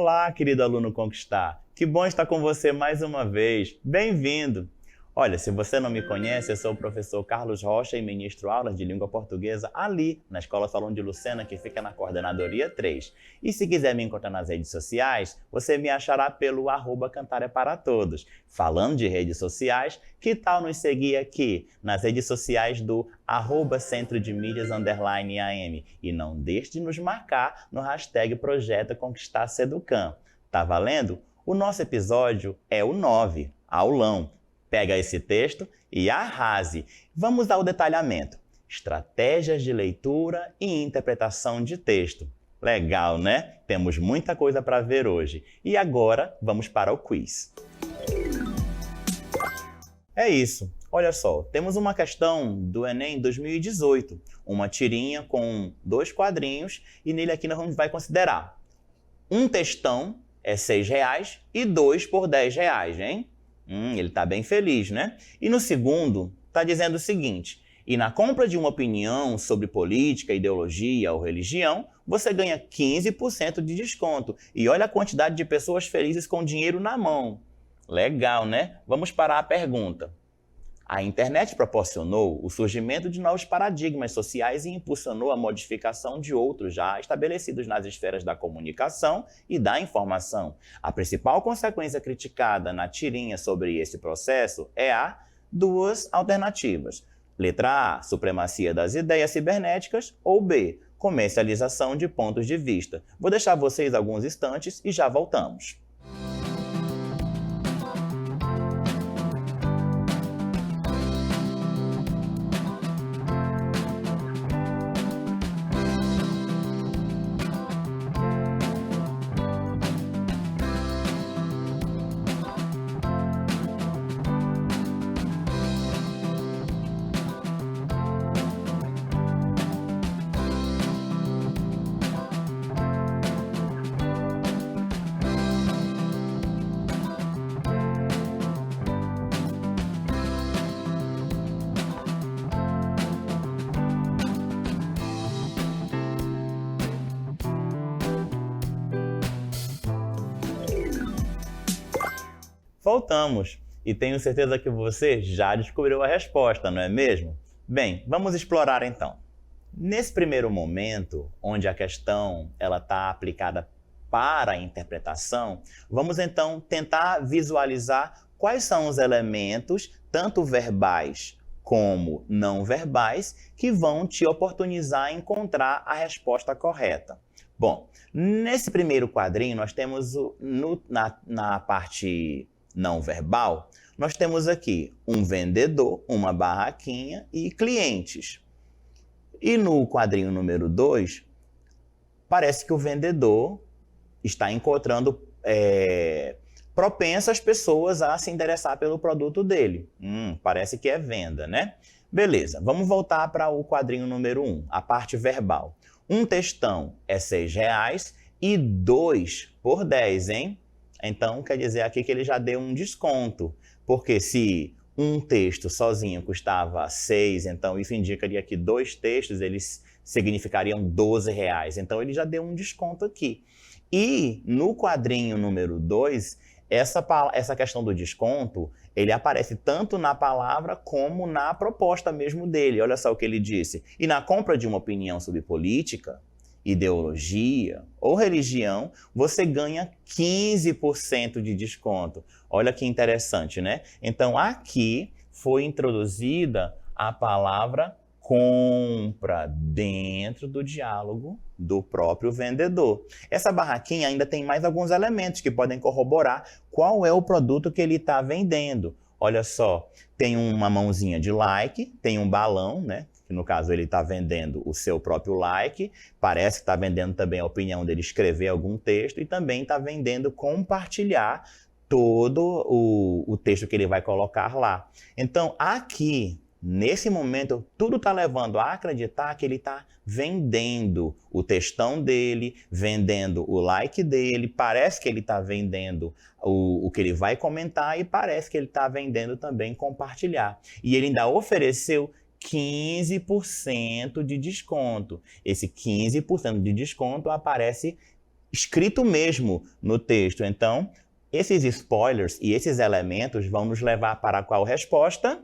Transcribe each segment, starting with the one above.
Olá, querido aluno Conquistar. Que bom estar com você mais uma vez. Bem-vindo! Olha, se você não me conhece, eu sou o professor Carlos Rocha e ministro aulas de língua portuguesa ali, na Escola Salão de Lucena, que fica na Coordenadoria 3. E se quiser me encontrar nas redes sociais, você me achará pelo @Cantar é para Todos. Falando de redes sociais, que tal nos seguir aqui nas redes sociais do @Centro de Mídias _AM. E não deixe de nos marcar no hashtag Projeto Conquistar Seducam. Tá valendo? O nosso episódio é o 9, Aulão. Pega esse texto e arrase. Vamos ao detalhamento. Estratégias de leitura e interpretação de texto. Legal, né? Temos muita coisa para ver hoje. E agora, vamos para o quiz. É isso. Olha só, temos uma questão do Enem 2018. Uma tirinha com 2 quadrinhos e nele aqui nós vamos considerar um textão é R$6 e 2 por R$10, hein? Ele está bem feliz, né? E no segundo, está dizendo o seguinte: e na compra de uma opinião sobre política, ideologia ou religião, você ganha 15% de desconto. E olha a quantidade de pessoas felizes com dinheiro na mão. Legal, né? Vamos para a pergunta. A internet proporcionou o surgimento de novos paradigmas sociais e impulsionou a modificação de outros já estabelecidos nas esferas da comunicação e da informação. A principal consequência criticada na tirinha sobre esse processo é a duas alternativas. Letra A, supremacia das ideias cibernéticas, ou B, comercialização de pontos de vista. Vou deixar vocês alguns instantes e já voltamos. Voltamos, e tenho certeza que você já descobriu a resposta, não é mesmo? Bem, vamos explorar então. Nesse primeiro momento, onde a questão está aplicada para a interpretação, vamos então tentar visualizar quais são os elementos, tanto verbais como não verbais, que vão te oportunizar encontrar a resposta correta. Bom, nesse primeiro quadrinho, nós temos na parte não verbal, nós temos aqui um vendedor, uma barraquinha e clientes. E no quadrinho número 2, parece que o vendedor está encontrando propensas pessoas a se interessar pelo produto dele. Parece que é venda, né? Beleza, vamos voltar para o quadrinho número 1, a parte verbal. Um textão é R$6 e 2 por 10, hein? Então, quer dizer aqui que ele já deu um desconto, porque se um texto sozinho custava 6, então isso indicaria que 2 textos eles significariam R$12. Então, ele já deu um desconto aqui. E no quadrinho número 2, essa questão do desconto, ele aparece tanto na palavra como na proposta mesmo dele. Olha só o que ele disse. E na compra de uma opinião sobre política, ideologia ou religião, você ganha 15% de desconto. Olha que interessante, né? Então, aqui foi introduzida a palavra compra dentro do diálogo do próprio vendedor. Essa barraquinha ainda tem mais alguns elementos que podem corroborar qual é o produto que ele está vendendo. Olha só, tem uma mãozinha de like, tem um balão, né? Que no caso ele está vendendo o seu próprio like, parece que está vendendo também a opinião dele escrever algum texto e também está vendendo compartilhar todo o texto que ele vai colocar lá. Então aqui, nesse momento, tudo está levando a acreditar que ele está vendendo o textão dele, vendendo o like dele, parece que ele está vendendo o que ele vai comentar e parece que ele está vendendo também compartilhar. E ele ainda ofereceu 15% de desconto. Esse 15% de desconto aparece escrito mesmo no texto. Então, esses spoilers e esses elementos vão nos levar para qual resposta?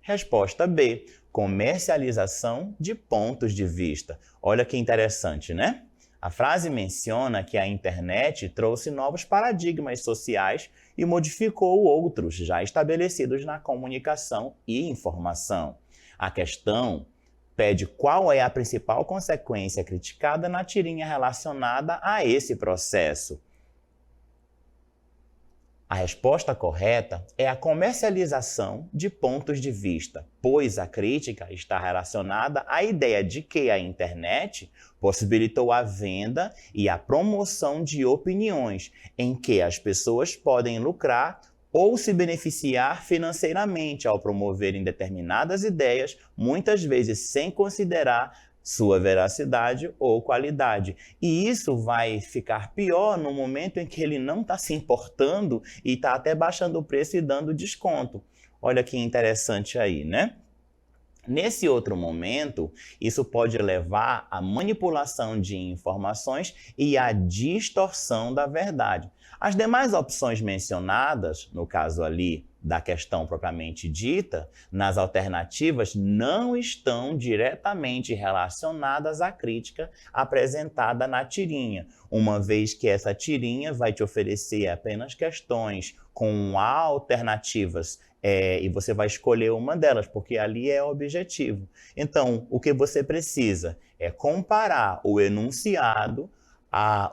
Resposta B, comercialização de pontos de vista. Olha que interessante, né? A frase menciona que a internet trouxe novos paradigmas sociais e modificou outros já estabelecidos na comunicação e informação. A questão pede qual é a principal consequência criticada na tirinha relacionada a esse processo. A resposta correta é a comercialização de pontos de vista, pois a crítica está relacionada à ideia de que a internet possibilitou a venda e a promoção de opiniões, em que as pessoas podem lucrar ou se beneficiar financeiramente ao promoverem determinadas ideias, muitas vezes sem considerar sua veracidade ou qualidade. E isso vai ficar pior no momento em que ele não está se importando e está até baixando o preço e dando desconto. Olha que interessante aí, né? Nesse outro momento, isso pode levar à manipulação de informações e à distorção da verdade. As demais opções mencionadas, no caso ali da questão propriamente dita, nas alternativas não estão diretamente relacionadas à crítica apresentada na tirinha, uma vez que essa tirinha vai te oferecer apenas questões com alternativas e você vai escolher uma delas, porque ali é o objetivo. Então, o que você precisa é comparar o enunciado,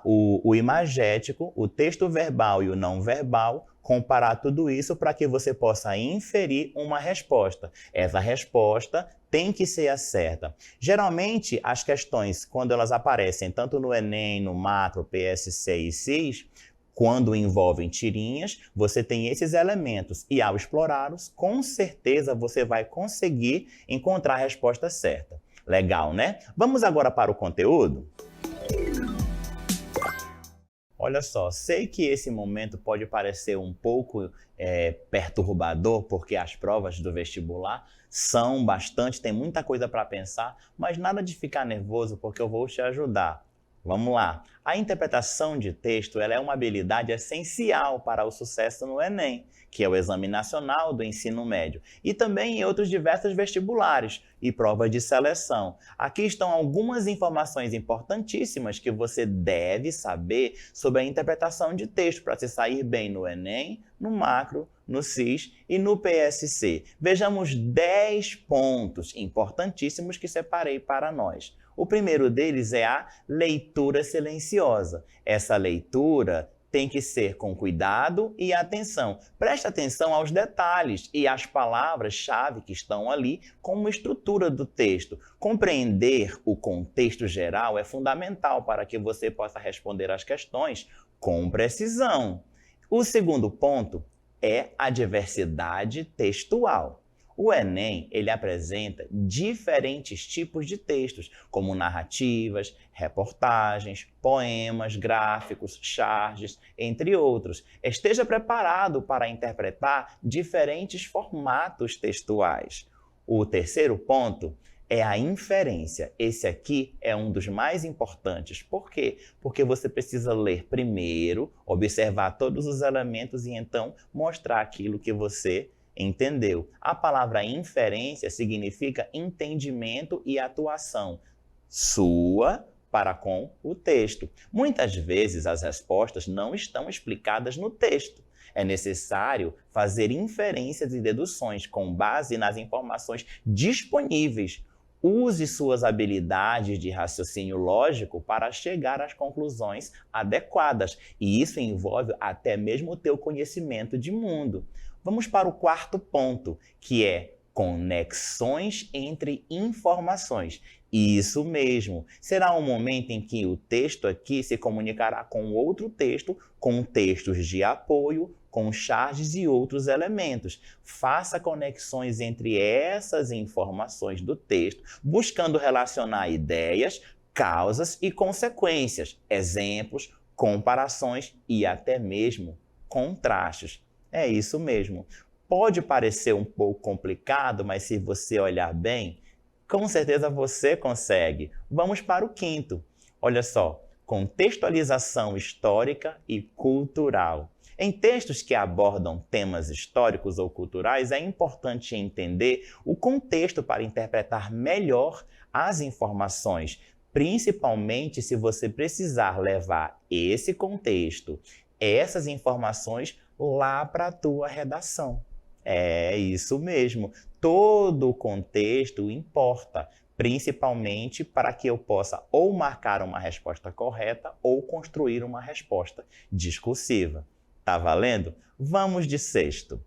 o imagético, o texto verbal e o não verbal, comparar tudo isso para que você possa inferir uma resposta. Essa resposta tem que ser a certa. Geralmente, as questões, quando elas aparecem tanto no Enem, no Macro, PSC e CIS, quando envolvem tirinhas, você tem esses elementos e ao explorá-los, com certeza você vai conseguir encontrar a resposta certa. Legal, né? Vamos agora para o conteúdo? Olha só, sei que esse momento pode parecer um pouco perturbador, porque as provas do vestibular são bastante, tem muita coisa para pensar, mas nada de ficar nervoso, porque eu vou te ajudar. Vamos lá. A interpretação de texto ela é uma habilidade essencial para o sucesso no Enem, que é o Exame Nacional do Ensino Médio, e também em outros diversos vestibulares e provas de seleção. Aqui estão algumas informações importantíssimas que você deve saber sobre a interpretação de texto para se sair bem no Enem, no Macro, no CIS e no PSC. Vejamos 10 pontos importantíssimos que separei para nós. O primeiro deles é a leitura silenciosa. Essa leitura tem que ser com cuidado e atenção. Preste atenção aos detalhes e às palavras-chave que estão ali como estrutura do texto. Compreender o contexto geral é fundamental para que você possa responder às questões com precisão. O segundo ponto é a diversidade textual. O Enem, ele apresenta diferentes tipos de textos, como narrativas, reportagens, poemas, gráficos, charges, entre outros. Esteja preparado para interpretar diferentes formatos textuais. O terceiro ponto é a inferência. Esse aqui é um dos mais importantes. Por quê? Porque você precisa ler primeiro, observar todos os elementos e então mostrar aquilo que você entendeu. A palavra inferência significa entendimento e atuação sua para com o texto. Muitas vezes as respostas não estão explicadas no texto. É necessário fazer inferências e deduções com base nas informações disponíveis. Use suas habilidades de raciocínio lógico para chegar às conclusões adequadas. E isso envolve até mesmo o teu conhecimento de mundo. Vamos para o quarto ponto, que é conexões entre informações. Isso mesmo. Será um momento em que o texto aqui se comunicará com outro texto, com textos de apoio, com charges e outros elementos. Faça conexões entre essas informações do texto, buscando relacionar ideias, causas e consequências, exemplos, comparações e até mesmo contrastes. É isso mesmo. Pode parecer um pouco complicado, mas se você olhar bem, com certeza você consegue. Vamos para o quinto. Olha só, contextualização histórica e cultural. Em textos que abordam temas históricos ou culturais, é importante entender o contexto para interpretar melhor as informações, principalmente se você precisar levar esse contexto, essas informações lá para a tua redação. É isso mesmo, todo o contexto importa, principalmente para que eu possa ou marcar uma resposta correta ou construir uma resposta discursiva. Tá valendo? Vamos de sexto.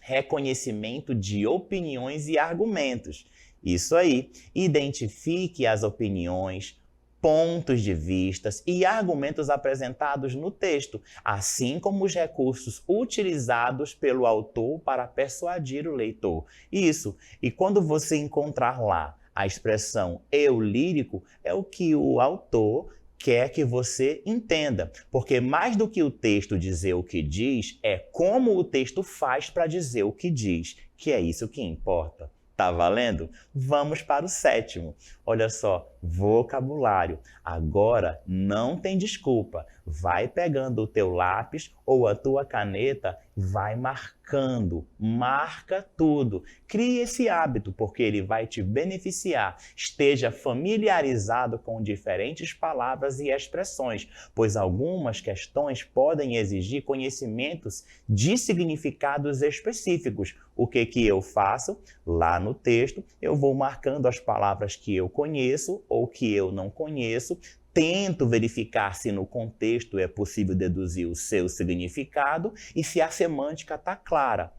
Reconhecimento de opiniões e argumentos. Isso aí. Identifique as opiniões, pontos de vistas e argumentos apresentados no texto, assim como os recursos utilizados pelo autor para persuadir o leitor. Isso. E quando você encontrar lá a expressão eu lírico, é o que o autor quer que você entenda, porque mais do que o texto dizer o que diz, é como o texto faz para dizer o que diz, que é isso que importa. Tá valendo? Vamos para o sétimo. Olha só, vocabulário. Agora não tem desculpa. Vai pegando o teu lápis ou a tua caneta, vai marcando, marca tudo. Crie esse hábito porque ele vai te beneficiar. Esteja familiarizado com diferentes palavras e expressões, pois algumas questões podem exigir conhecimentos de significados específicos. O que eu faço? Lá no texto, eu vou marcando as palavras que eu conheço ou que eu não conheço, tento verificar se no contexto é possível deduzir o seu significado e se a semântica está clara.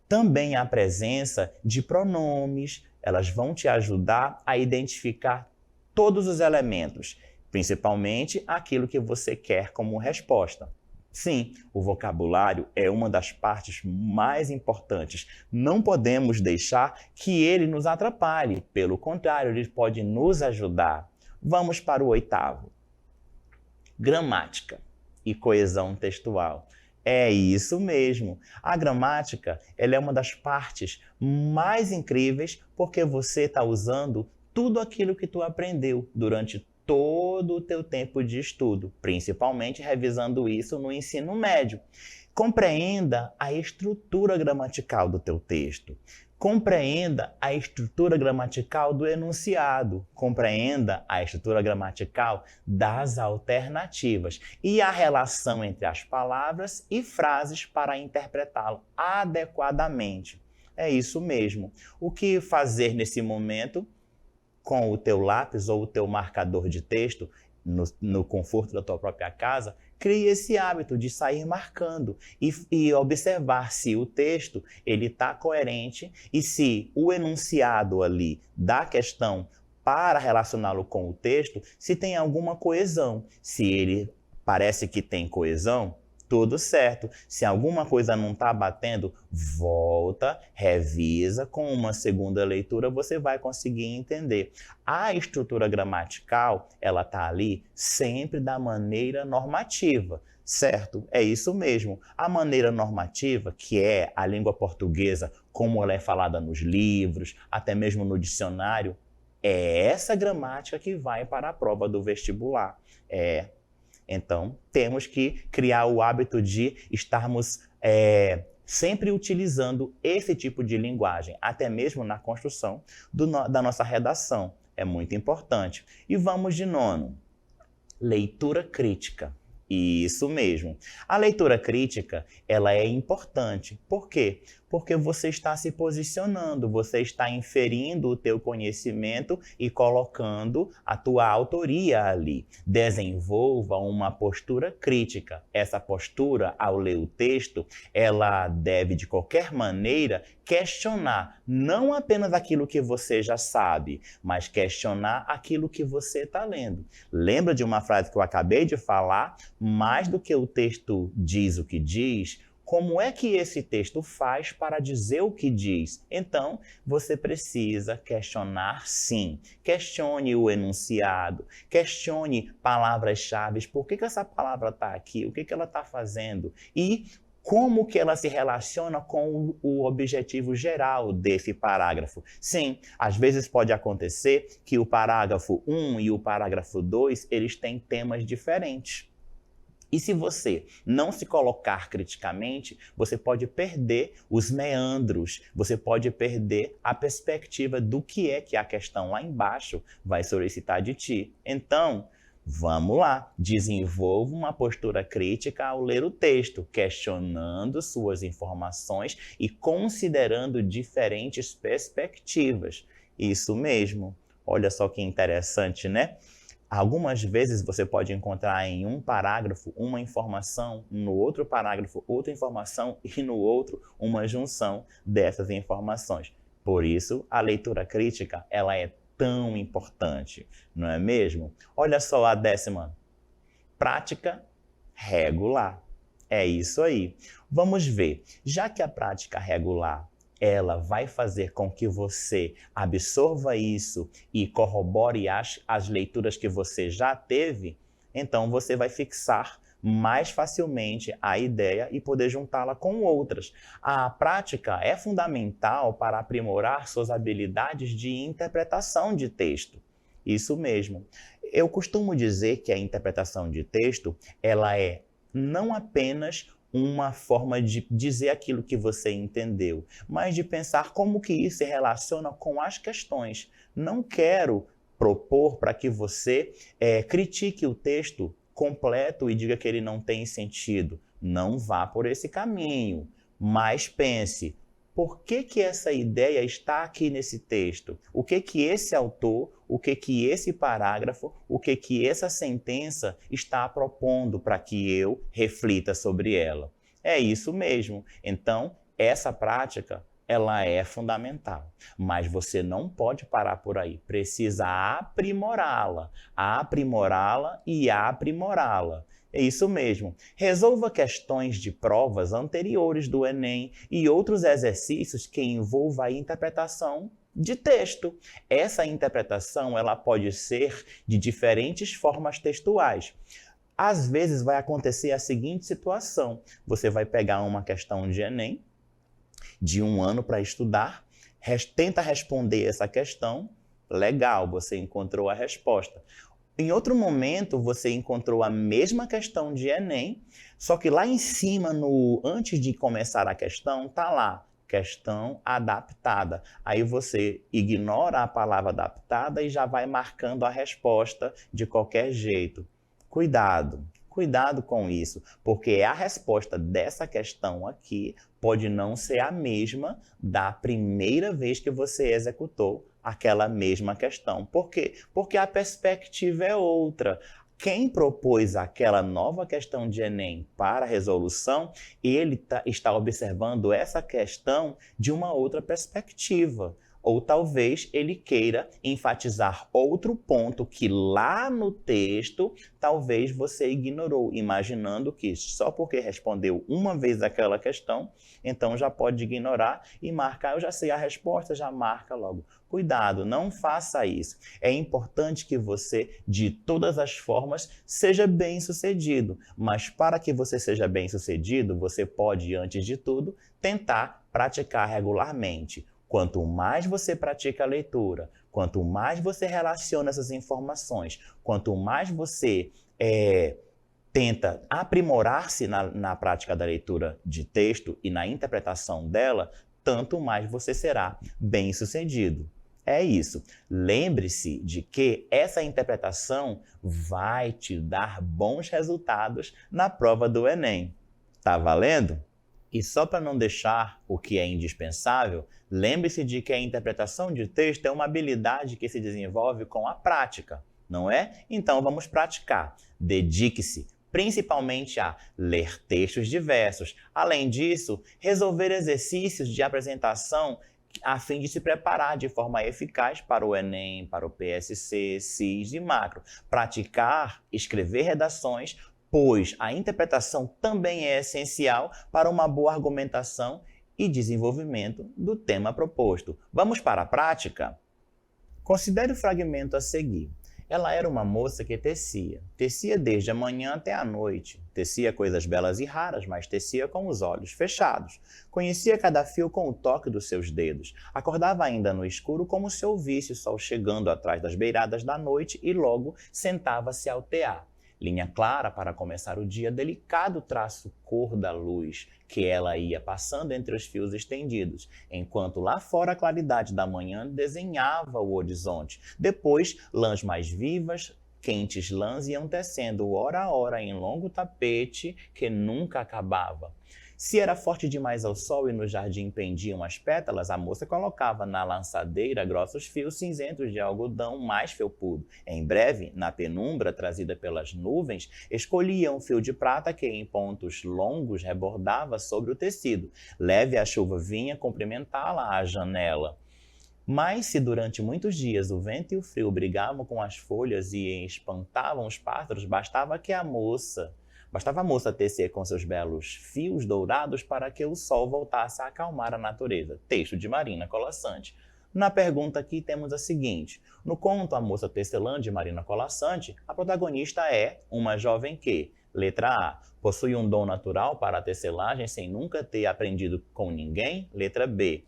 Também a presença de pronomes, elas vão te ajudar a identificar todos os elementos, principalmente aquilo que você quer como resposta. Sim, o vocabulário é uma das partes mais importantes. Não podemos deixar que ele nos atrapalhe. Pelo contrário, ele pode nos ajudar. Vamos para o oitavo. Gramática e coesão textual. É isso mesmo. A gramática, ela é uma das partes mais incríveis porque você está usando tudo aquilo que tu aprendeu durante todo o teu tempo de estudo, principalmente revisando isso no ensino médio. Compreenda a estrutura gramatical do teu texto. Compreenda a estrutura gramatical do enunciado. Compreenda a estrutura gramatical das alternativas e a relação entre as palavras e frases para interpretá-lo adequadamente. É isso mesmo. O que fazer nesse momento? Com o teu lápis ou o teu marcador de texto, no conforto da tua própria casa, crie esse hábito de sair marcando e observar se o texto está coerente e se o enunciado ali da questão para relacioná-lo com o texto, se tem alguma coesão. Se ele parece que tem coesão, tudo certo. Se alguma coisa não está batendo, volta, revisa, com uma segunda leitura você vai conseguir entender. A estrutura gramatical, ela está ali sempre da maneira normativa, certo? É isso mesmo. A maneira normativa, que é a língua portuguesa, como ela é falada nos livros, até mesmo no dicionário, é essa gramática que vai para a prova do vestibular. Então, temos que criar o hábito de estarmos sempre utilizando esse tipo de linguagem, até mesmo na construção da nossa redação. É muito importante. E vamos de nono. Leitura crítica. Isso mesmo. A leitura crítica, ela é importante. Por quê? Porque você está se posicionando, você está inferindo o teu conhecimento e colocando a tua autoria ali. Desenvolva uma postura crítica. Essa postura, ao ler o texto, ela deve, de qualquer maneira, questionar não apenas aquilo que você já sabe, mas questionar aquilo que você está lendo. Lembra de uma frase que eu acabei de falar? Mais do que o texto diz o que diz, como é que esse texto faz para dizer o que diz? Então, você precisa questionar sim. Questione o enunciado, questione palavras-chave. Por que essa palavra está aqui? O que ela está fazendo? E como que ela se relaciona com o objetivo geral desse parágrafo. Sim, às vezes pode acontecer que o parágrafo 1 e o parágrafo 2, eles têm temas diferentes. E se você não se colocar criticamente, você pode perder os meandros, você pode perder a perspectiva do que é que a questão lá embaixo vai solicitar de ti. Então, vamos lá, desenvolva uma postura crítica ao ler o texto, questionando suas informações e considerando diferentes perspectivas. Isso mesmo. Olha só que interessante, né? Algumas vezes você pode encontrar em um parágrafo uma informação, no outro parágrafo outra informação e no outro uma junção dessas informações. Por isso, a leitura crítica ela é tão importante, não é mesmo? Olha só a 10ª. Prática regular. É isso aí. Vamos ver. Já que a prática regular ela vai fazer com que você absorva isso e corrobore as leituras que você já teve, então você vai fixar mais facilmente a ideia e poder juntá-la com outras. A prática é fundamental para aprimorar suas habilidades de interpretação de texto. Isso mesmo. Eu costumo dizer que a interpretação de texto, ela é não apenas uma forma de dizer aquilo que você entendeu, mas de pensar como que isso se relaciona com as questões. Não quero propor para que você critique o texto completo e diga que ele não tem sentido. Não vá por esse caminho, mas pense, por que que essa ideia está aqui nesse texto? O que que esse autor, o que que esse parágrafo, o que que essa sentença está propondo para que eu reflita sobre ela? É isso mesmo. Então, essa prática, ela é fundamental. Mas você não pode parar por aí. Precisa aprimorá-la, aprimorá-la e aprimorá-la. É isso mesmo. Resolva questões de provas anteriores do Enem e outros exercícios que envolvam a interpretação de texto. Essa interpretação ela pode ser de diferentes formas textuais. Às vezes vai acontecer a seguinte situação. Você vai pegar uma questão de Enem, de um ano para estudar, tenta responder essa questão, legal, você encontrou a resposta. Em outro momento, você encontrou a mesma questão de Enem, só que lá em cima, antes de começar a questão, está lá, questão adaptada. Aí você ignora a palavra adaptada e já vai marcando a resposta de qualquer jeito. Cuidado, cuidado com isso, porque a resposta dessa questão aqui pode não ser a mesma da primeira vez que você executou aquela mesma questão. Por quê? Porque a perspectiva é outra. Quem propôs aquela nova questão de Enem para resolução, ele está observando essa questão de uma outra perspectiva. Ou talvez ele queira enfatizar outro ponto que lá no texto talvez você ignorou, imaginando que só porque respondeu uma vez aquela questão, então já pode ignorar e marcar, eu já sei a resposta, já marca logo. Cuidado, não faça isso. É importante que você, de todas as formas, seja bem-sucedido. Mas para que você seja bem-sucedido, você pode, antes de tudo, tentar praticar regularmente. Quanto mais você pratica a leitura, quanto mais você relaciona essas informações, quanto mais você tenta aprimorar-se na prática da leitura de texto e na interpretação dela, tanto mais você será bem-sucedido. É isso. Lembre-se de que essa interpretação vai te dar bons resultados na prova do Enem. Tá valendo? E só para não deixar o que é indispensável, lembre-se de que a interpretação de texto é uma habilidade que se desenvolve com a prática, não é? Então vamos praticar. Dedique-se principalmente a ler textos diversos. Além disso, resolver exercícios de apresentação a fim de se preparar de forma eficaz para o Enem, para o PSC, CIS e Macro. Praticar, escrever redações, pois a interpretação também é essencial para uma boa argumentação e desenvolvimento do tema proposto. Vamos para a prática? Considere o fragmento a seguir. Ela era uma moça que tecia. Tecia desde a manhã até a noite. Tecia coisas belas e raras, mas tecia com os olhos fechados. Conhecia cada fio com o toque dos seus dedos. Acordava ainda no escuro como se ouvisse o sol chegando atrás das beiradas da noite e logo sentava-se ao tear. Linha clara para começar o dia, delicado traço cor da luz que ela ia passando entre os fios estendidos, enquanto lá fora a claridade da manhã desenhava o horizonte. Depois, lãs mais vivas, quentes lãs iam tecendo hora a hora em longo tapete que nunca acabava. Se era forte demais ao sol e no jardim pendiam as pétalas, a moça colocava na lançadeira grossos fios cinzentos de algodão mais felpudo. Em breve, na penumbra trazida pelas nuvens, escolhia um fio de prata que em pontos longos rebordava sobre o tecido. Leve a chuva vinha cumprimentá-la à janela. Mas se durante muitos dias o vento e o frio brigavam com as folhas e espantavam os pássaros, bastava a moça tecer com seus belos fios dourados para que o sol voltasse a acalmar a natureza. Texto de Marina Colasanti. Na pergunta aqui temos a seguinte. No conto A Moça Tecelã, de Marina Colasanti, a protagonista é uma jovem que, letra A, possui um dom natural para a tecelagem sem nunca ter aprendido com ninguém. Letra B,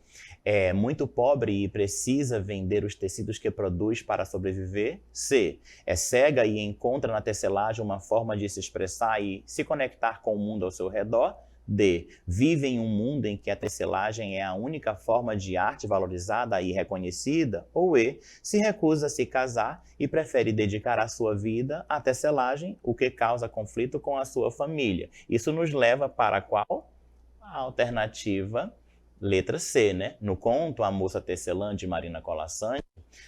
é muito pobre e precisa vender os tecidos que produz para sobreviver. C, é cega e encontra na tecelagem uma forma de se expressar e se conectar com o mundo ao seu redor. D, vive em um mundo em que a tecelagem é a única forma de arte valorizada e reconhecida. Ou E, se recusa a se casar e prefere dedicar a sua vida à tecelagem, o que causa conflito com a sua família. Isso nos leva para qual? A alternativa letra C, né? No conto A Moça Tecelã, de Marina Colasanti,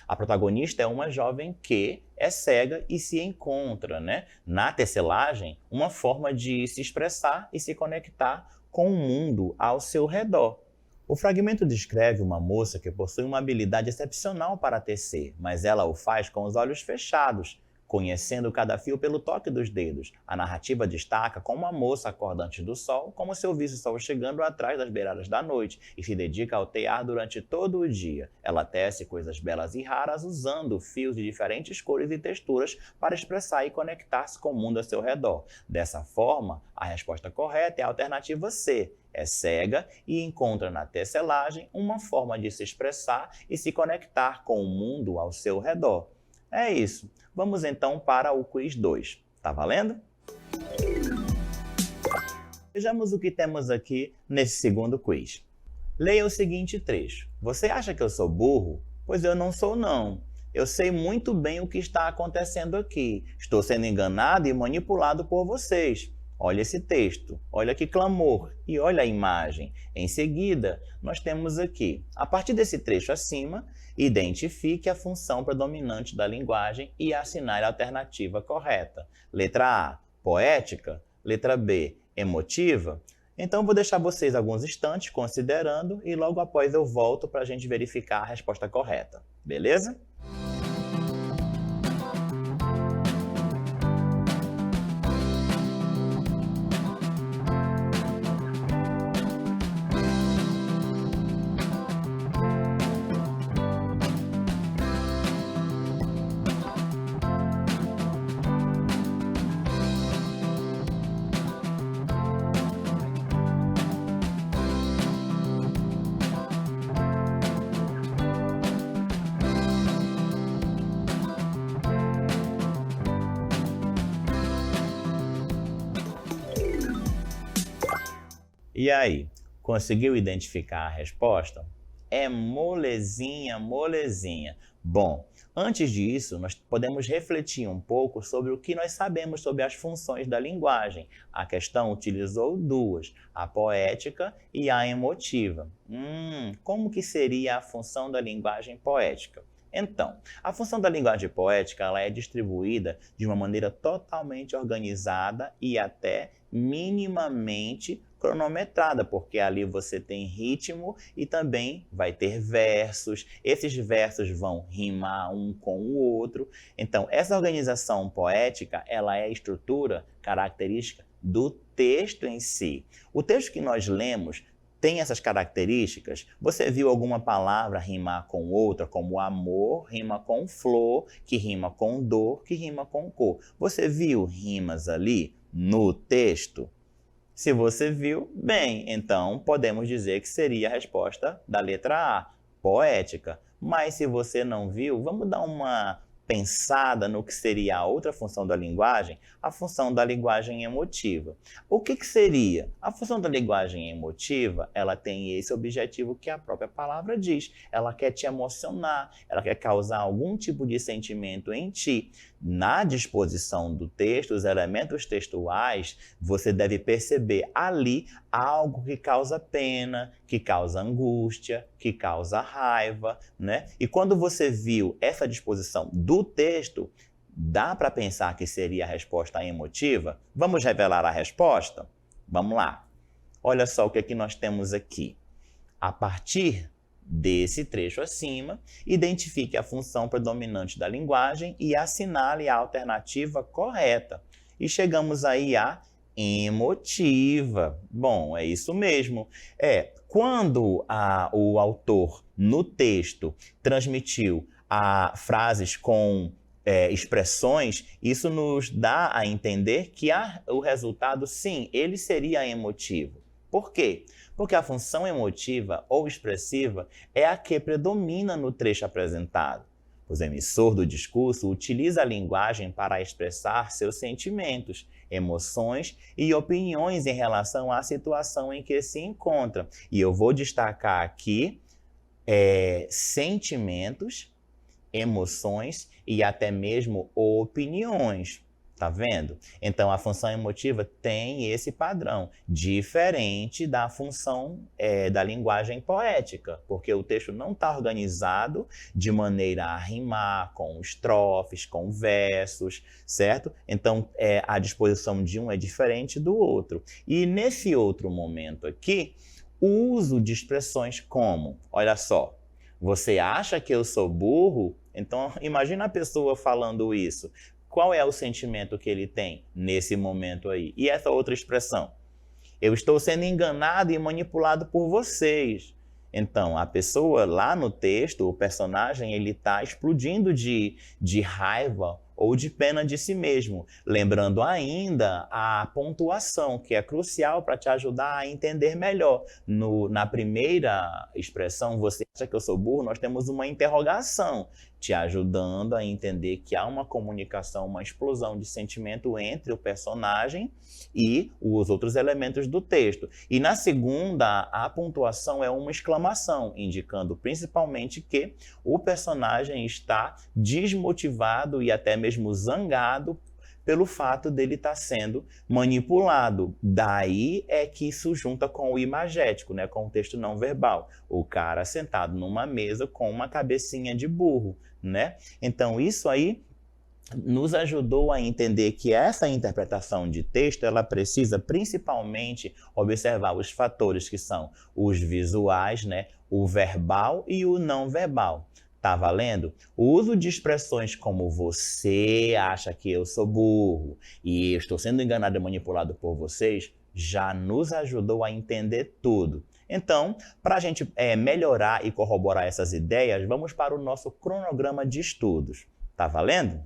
a protagonista é uma jovem que é cega e se encontra, né, na tecelagem, uma forma de se expressar e se conectar com o mundo ao seu redor. O fragmento descreve uma moça que possui uma habilidade excepcional para tecer, mas ela o faz com os olhos fechados, conhecendo cada fio pelo toque dos dedos. A narrativa destaca como a moça acorda antes do sol, como se ouvisse o sol chegando atrás das beiradas da noite, e se dedica ao tear durante todo o dia. Ela tece coisas belas e raras usando fios de diferentes cores e texturas para expressar e conectar-se com o mundo ao seu redor. Dessa forma, a resposta correta é a alternativa C. É cega e encontra na tecelagem uma forma de se expressar e se conectar com o mundo ao seu redor. É isso. Vamos então para o quiz 2. Tá valendo? Vejamos o que temos aqui nesse segundo quiz. Leia o seguinte trecho. Você acha que eu sou burro? Pois eu não sou não. Eu sei muito bem o que está acontecendo aqui. Estou sendo enganado e manipulado por vocês. Olha esse texto, olha que clamor e olha a imagem. Em seguida, nós temos aqui, a partir desse trecho acima, identifique a função predominante da linguagem e assinale a alternativa correta. Letra A, poética. Letra B, emotiva. Então, vou deixar vocês alguns instantes considerando e logo após eu volto para a gente verificar a resposta correta. Beleza? E aí, conseguiu identificar a resposta? É molezinha, molezinha. Bom, antes disso, nós podemos refletir um pouco sobre o que nós sabemos sobre as funções da linguagem. A questão utilizou duas, a poética e a emotiva. Como que seria a função da linguagem poética? Então, a função da linguagem poética ela é distribuída de uma maneira totalmente organizada e até minimamente cronometrada, porque ali você tem ritmo e também vai ter versos. Esses versos vão rimar um com o outro. Então, essa organização poética ela é a estrutura característica do texto em si. O texto que nós lemos tem essas características? Você viu alguma palavra rimar com outra, como amor rima com flor, que rima com dor, que rima com cor? Você viu rimas ali no texto? Se você viu, bem, então podemos dizer que seria a resposta da letra A, poética. Mas se você não viu, vamos dar uma pensada no que seria a outra função da linguagem, a função da linguagem emotiva. O que seria? A função da linguagem emotiva, ela tem esse objetivo que a própria palavra diz. Ela quer te emocionar, ela quer causar algum tipo de sentimento em ti. Na disposição do texto, os elementos textuais, você deve perceber ali algo que causa pena, que causa angústia, que causa raiva, né? E quando você viu essa disposição do texto, dá para pensar que seria a resposta emotiva? Vamos revelar a resposta? Vamos lá. Olha só o que nós temos aqui. A partir desse trecho acima, identifique a função predominante da linguagem e assinale a alternativa correta. E chegamos aí à emotiva. Bom, é isso mesmo. Quando o autor, no texto, transmitiu frases com expressões, isso nos dá a entender que o resultado, sim, ele seria emotivo. Por quê? Porque a função emotiva ou expressiva é a que predomina no trecho apresentado. O emissor do discurso utiliza a linguagem para expressar seus sentimentos, emoções e opiniões em relação à situação em que se encontra. E eu vou destacar aqui sentimentos, emoções e até mesmo opiniões. Tá vendo? Então, a função emotiva tem esse padrão, diferente da função da linguagem poética, porque o texto não está organizado de maneira a rimar com estrofes, com versos, certo? Então, a disposição de um é diferente do outro. E nesse outro momento aqui, o uso de expressões como, olha só, você acha que eu sou burro? Então, imagina a pessoa falando isso. Qual é o sentimento que ele tem nesse momento aí? E essa outra expressão? Eu estou sendo enganado e manipulado por vocês. Então, a pessoa lá no texto, o personagem, ele está explodindo de raiva ou de pena de si mesmo. Lembrando ainda a pontuação, que é crucial para te ajudar a entender melhor. Na primeira expressão, você acha que eu sou burro? Nós temos uma interrogação, te ajudando a entender que há uma comunicação, uma explosão de sentimento entre o personagem e os outros elementos do texto. E na segunda, a pontuação é uma exclamação, indicando principalmente que o personagem está desmotivado e até mesmo zangado pelo fato dele estar sendo manipulado. Daí é que isso junta com o imagético, né, com o texto não verbal. O cara sentado numa mesa com uma cabecinha de burro, né? Então isso aí nos ajudou a entender que essa interpretação de texto, ela precisa principalmente observar os fatores que são os visuais, né, o verbal e o não verbal. Tá valendo? O uso de expressões como você acha que eu sou burro e eu estou sendo enganado e manipulado por vocês já nos ajudou a entender tudo. Então, para a gente melhorar e corroborar essas ideias, vamos para o nosso cronograma de estudos. Tá valendo?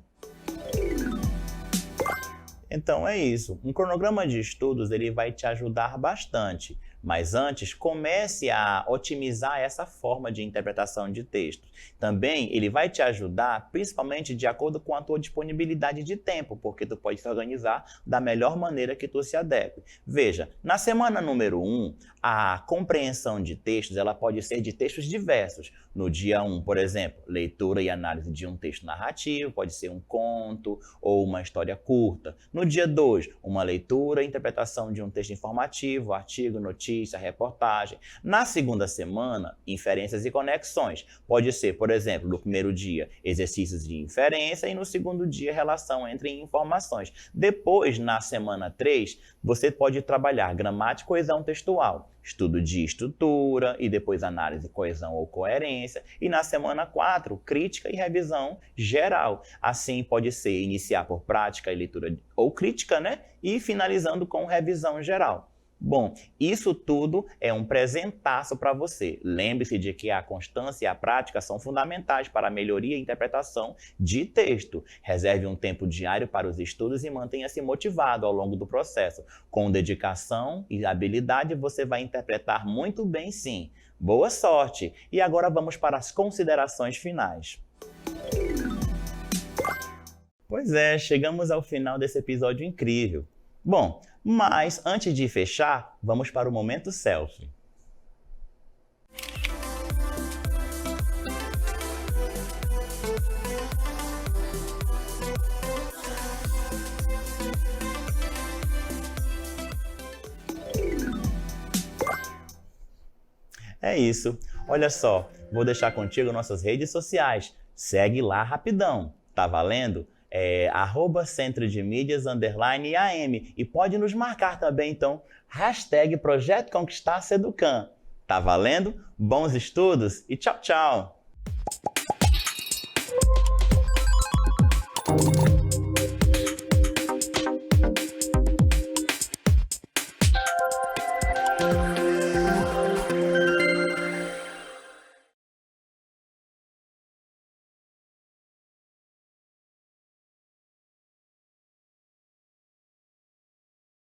Então é isso. Um cronograma de estudos ele vai te ajudar bastante. Mas antes, comece a otimizar essa forma de interpretação de texto. Também ele vai te ajudar, principalmente de acordo com a tua disponibilidade de tempo, porque tu pode se organizar da melhor maneira que tu se adeque. Veja, na semana número 1, a compreensão de textos ela pode ser de textos diversos. No dia 1, por exemplo, leitura e análise de um texto narrativo, pode ser um conto ou uma história curta. No dia 2, uma leitura e interpretação de um texto informativo, artigo, notícia, reportagem. Na segunda semana, inferências e conexões. Pode ser, por exemplo, no primeiro dia, exercícios de inferência e no segundo dia, relação entre informações. Depois, na semana 3, você pode trabalhar gramática e coesão textual, estudo de estrutura e depois análise, coesão ou coerência. E na semana 4, crítica e revisão geral. Assim, pode ser iniciar por prática e leitura ou crítica, né? E finalizando com revisão geral. Bom, isso tudo é um presentaço para você. Lembre-se de que a constância e a prática são fundamentais para a melhoria e interpretação de texto. Reserve um tempo diário para os estudos e mantenha-se motivado ao longo do processo. Com dedicação e habilidade, você vai interpretar muito bem, sim. Boa sorte! E agora vamos para as considerações finais. Pois é, chegamos ao final desse episódio incrível. Bom, mas antes de fechar, vamos para o momento selfie. É isso. Olha só, vou deixar contigo nossas redes sociais. Segue lá rapidão. Tá valendo? Centro de Mídias _AM. E pode nos marcar também, então, #Projeto Conquistar Seducan. Tá valendo? Bons estudos e tchau, tchau!